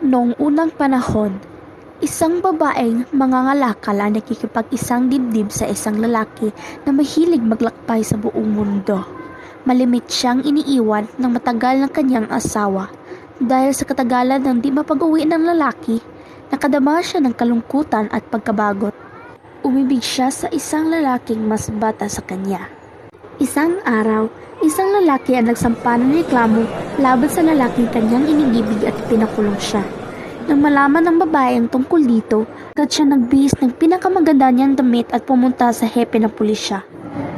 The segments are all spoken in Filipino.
Noong unang panahon, isang babaeng mangangalakal ang nakikipag-isang dibdib sa isang lalaki na mahilig maglakbay sa buong mundo. Malimit siyang iniiwan ng matagal ng kanyang asawa. Dahil sa katagalan ng di mapag-uwi ng lalaki, nakadama siya ng kalungkutan at pagkabagot. Umibig siya sa isang lalaking mas bata sa kanya. Isang araw, isang lalaki ang nagsampa ng reklamo laban sa lalaking kanyang inigibig at pinakulong siya. Nang malaman ng babae ang tungkol dito, agad siya nagbihis ng pinakamaganda niyang damit at pumunta sa hepe ng pulisya.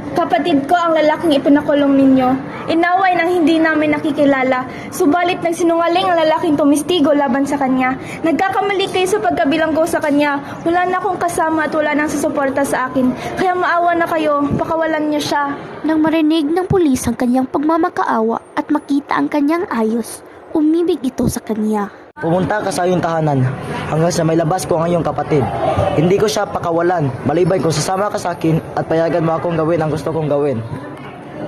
Kapatid ko ang lalaking ipinakulong ninyo. Inaway nang hindi namin nakikilala. Subalit nagsinungaling ang lalaking tumistigo laban sa kanya. Nagkakamali kayo sa pagkabilanggo sa kanya. Wala na akong kasama at wala nang susuporta sa akin. Kaya maawa na kayo, pakawalan niyo siya. Nang marinig ng pulis ang kanyang pagmamakaawa at makita ang kanyang ayos, umibig ito sa kanya. Pumunta ka sa iyong tahanan hanggang sa may labas ko ang iyong kapatid. Hindi ko siya pakawalan, malibay kung sasama ka sa akin at payagan mo akong gawin ang gusto kong gawin.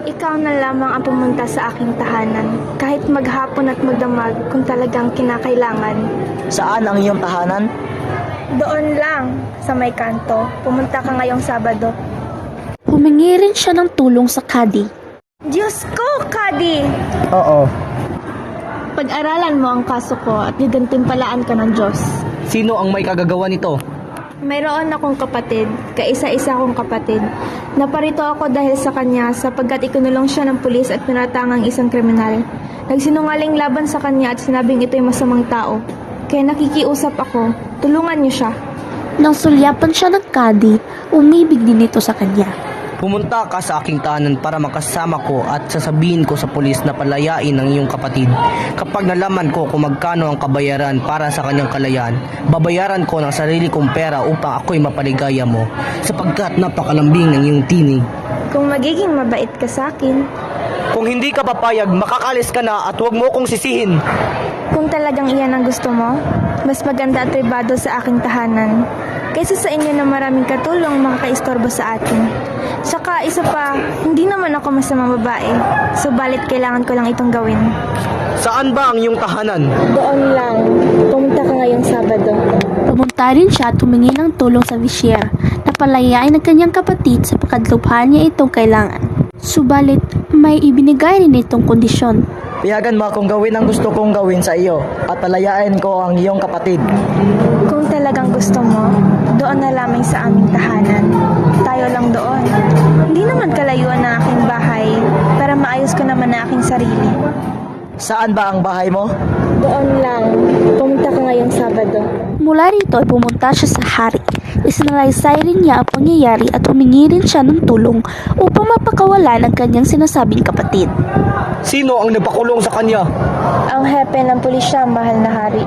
Ikaw na lamang ang pumunta sa aking tahanan. Kahit maghapon at magdamag kung talagang kinakailangan. Saan ang iyong tahanan? Doon lang, sa may kanto. Pumunta ka ngayong Sabado. Humingi rin siya ng tulong sa kadi. Diyos ko, Kadi! Oo. Pag-aralan mo ang kaso ko at gigantimpalaan ka ng Diyos. Sino ang may kagagawa nito? Mayroon akong kapatid, kaisa-isa akong kapatid. Naparito ako dahil sa kanya sapagkat ikinulong siya ng pulis at pinatangang isang kriminal. Nagsinungaling laban sa kanya at sinabing ito'y masamang tao. Kaya nakikiusap ako, tulungan niyo siya. Nang sulyapan siya ng kadi, umibig din ito sa kanya. Pumunta ka sa aking tahanan para makasama ko at sasabihin ko sa pulis na palayain ang iyong kapatid. Kapag nalaman ko kung magkano ang kabayaran para sa kanyang kalayaan, babayaran ko ng sarili kong pera upang ako'y mapaligaya mo, sapagkat napakalambing ng iyong tinig. Kung magiging mabait ka sa akin, Kung hindi ka papayag, makakalis ka na at huwag mo kong sisihin. kung talagang iyan ang gusto mo, mas maganda at pribado sa aking tahanan kaysa sa inyo na maraming katulong makakaistorbo sa atin. Saka isa pa, hindi naman ako masamang babae, subalit kailangan ko lang itong gawin. Saan ba ang iyong tahanan? Doon lang, pumunta ka ngayong Sabado. Pumunta rin siya at humingi ng tulong sa Vishier na palayain ang kanyang kapatid sapagkat lubhan niya itong kailangan. Subalit, may ibinigay rin itong kondisyon. Payagan mo akong gawin ang gusto kong gawin sa iyo at palayain ko ang iyong kapatid. Kung talagang gusto mo, doon na lamang sa aming tahanan. Tayo lang doon. Hindi naman kalayuan ng aking bahay, para maayos ko naman na aking sarili. Saan ba ang bahay mo? Doon lang, pumunta ka ngayong Sabado. Mula rito ay pumunta siya sa hari. Isinalaysay rin niya ang pangyayari at humingi rin siya ng tulong upang mapakawalan ang kanyang sinasabing kapatid. Sino ang nagpakulong sa kanya? Ang hepe ng pulisya, mahal na hari.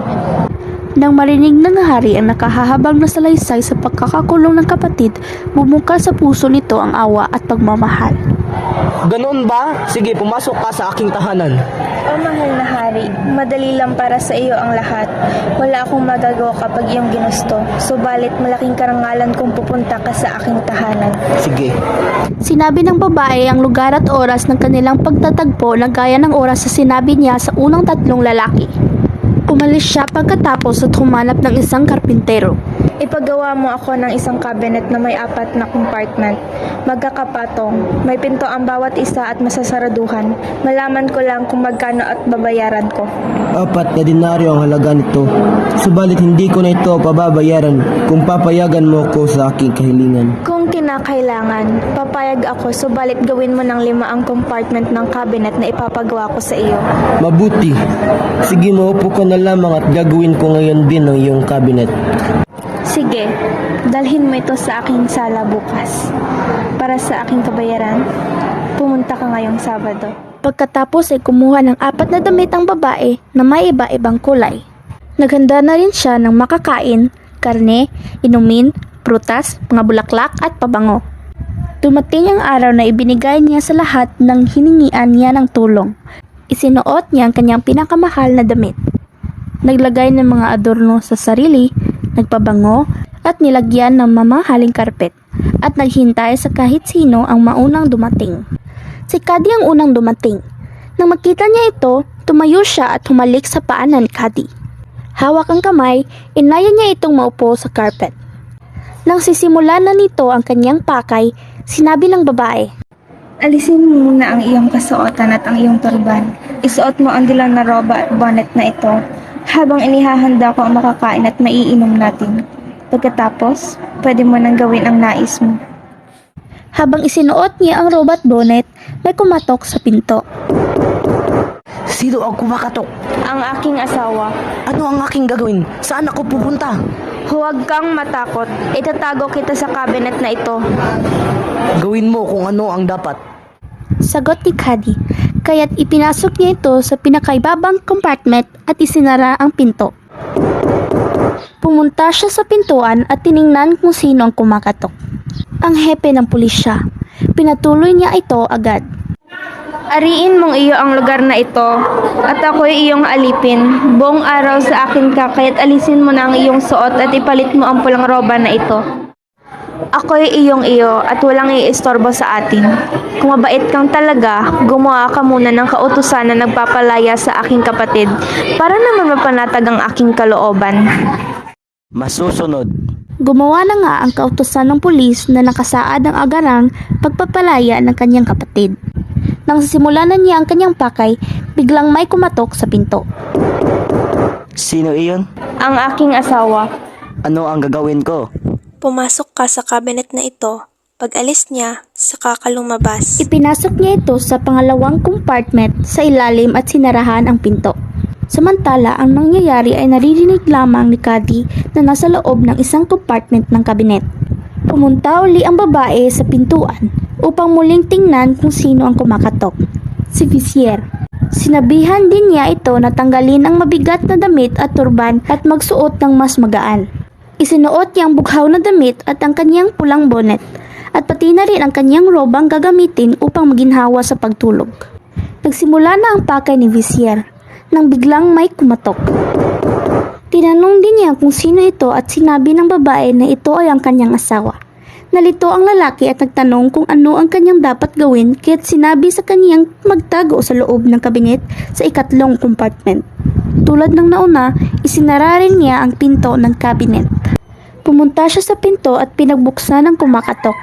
Nang marinig ng hari ang nakahahabang na salaysay sa pagkakakulong ng kapatid, bumungkal sa puso nito ang awa at pagmamahal. Ganoon ba? Sige, pumasok ka sa aking tahanan. O mahal na hari, madali lang para sa iyo ang lahat. Wala akong magagawa kapag iyong ginusto. Subalit malaking karangalan kung pupunta ka sa aking tahanan. Sige. Sinabi ng babae ang lugar at oras ng kanilang pagtatagpo na gaya ng oras sa sinabi niya sa unang tatlong lalaki. Umalis siya pagkatapos at humanap ng isang karpintero. Ipagawa mo ako ng isang cabinet na may 4 na compartment. Magkakapatong, may pinto ang bawat isa at masasaraduhan. Malaman ko lang kung magkano at babayaran ko. 4 na denaryo ang halaga nito. Subalit hindi ko na ito pababayaran kung papayagan mo ko sa aking kahilingan. Kung kinakailangan, papayag ako subalit gawin mo ng 5 ang compartment ng cabinet na ipapagawa ko sa iyo. Mabuti. Sige, maupo ka na lamang at gagawin ko ngayon din ang iyong cabinet. Sige, dalhin mo ito sa aking sala bukas. Para sa aking kabayaran, pumunta ka ngayong Sabado. Pagkatapos ay kumuha ng 4 na damit ang babae na may iba-ibang kulay. Naghanda na rin siya ng makakain, karne, inumin, prutas, mga bulaklak at pabango. Dumating ang araw na ibinigay niya sa lahat ng hiningian niya ng tulong. Isinuot niya ang kanyang pinakamahal na damit. Naglagay ng mga adorno sa sarili, nagpabango at nilagyan ng mamahaling karpet at naghintay sa kahit sino ang maunang dumating. Si Kadi ang unang dumating. Nang makita niya ito, tumayo siya at humalik sa paanan ni Kadi. Hawak ang kamay, inaya niya itong maupo sa carpet. Nang sisimulan na nito ang kanyang pakay, sinabi ng babae, Alisin mo muna ang iyong kasuotan at ang iyong turban. Isuot mo ang dilaw na roba at bonnet na ito habang inihahanda ko ang makakain at maiinom natin. Pagkatapos, pwede mo nang gawin ang nais mo. Habang isinuot niya ang roba at bonnet, may kumatok sa pinto. Sino ang kumakatok? Ang aking asawa. Ano ang aking gagawin? Saan ako pupunta? Huwag kang matakot. Itatago kita sa cabinet na ito. Gawin mo kung ano ang dapat. Sagot ni Cady, kaya't ipinasok niya ito sa pinakaibabang compartment at isinara ang pinto. Pumunta siya sa pintuan at tiningnan kung sino ang kumakatok. Ang hepe ng pulisya. Pinatuloy niya ito agad. Ariin mong iyo ang lugar na ito at ako'y iyong alipin. Buong araw sa akin ka, kaya't alisin mo na ang iyong suot at ipalit mo ang pulang roba na ito. Ako'y iyong iyo at walang iistorbo sa atin. Kung mabait kang talaga, gumawa ka muna ng kautusan na nagpapalaya sa aking kapatid para naman mapanatag ang aking kalooban. Masusunod. Gumawa na nga ang kautusan ng pulis na nakasaad ang agarang pagpapalaya ng kanyang kapatid. Nang simulan na niya ang kanyang pakay, biglang may kumatok sa pinto. Sino iyon? Ang aking asawa. Ano ang gagawin ko? Pumasok ka sa cabinet na ito. Pag alis niya, saka ka lumabas. Ipinasok niya ito sa pangalawang compartment sa ilalim at sinarahan ang pinto. Samantala, ang nangyayari ay naririnig lamang ni Cady na nasa loob ng isang compartment ng kabinet. Pumunta uli ang babae sa pintuan upang muling tingnan kung sino ang kumakatok. Si Vizier. Sinabihan din niya ito na tanggalin ang mabigat na damit at turban at magsuot ng mas magaan. Isinuot niya ang bughaw na damit at ang kanyang pulang bonnet at pati na rin ang kanyang robang gagamitin upang maginhawa sa pagtulog. Nagsimula na ang pakay ni Vizier nang biglang may kumatok. Tinanong din niya kung sino ito at sinabi ng babae na ito ay ang kanyang asawa. Nalito ang lalaki at nagtanong kung ano ang kanyang dapat gawin kaya't sinabi sa kanyang magtago sa loob ng kabinet sa ikatlong compartment. Tulad ng nauna, isinara rin niya ang pinto ng cabinet. Pumunta siya sa pinto at pinagbuksan ng kumakatok.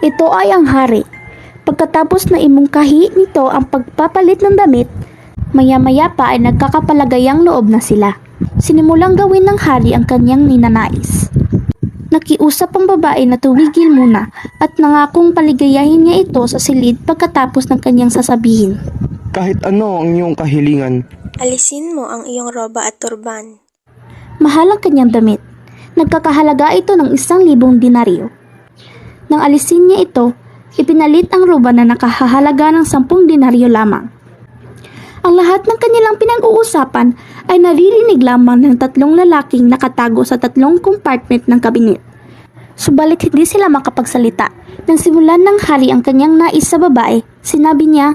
Ito ay ang hari. Pagkatapos na imungkahi nito ang pagpapalit ng damit, maya-maya pa ay nagkakapalagayang loob na sila. Sinimulang gawin ng hari ang kanyang ninanais. Nakiusap ang babae na tumigil muna at nangakong paligayahin niya ito sa silid pagkatapos ng kanyang sasabihin. Kahit ano ang iyong kahilingan. Alisin mo ang iyong roba at turban. Mahal ang kanyang damit. Nagkakahalaga ito ng 1,000 denaryo. Nang alisin niya ito, ipinalit ang roba na nakahahalaga ng 10 denaryo lamang. Ang lahat ng kanilang pinag-uusapan ay naririnig lamang ng 3 lalaking nakatago sa 3 compartment ng kabinet. Subalit hindi sila makapagsalita. Nang simulan ng hari ang kanyang nais sa babae, sinabi niya,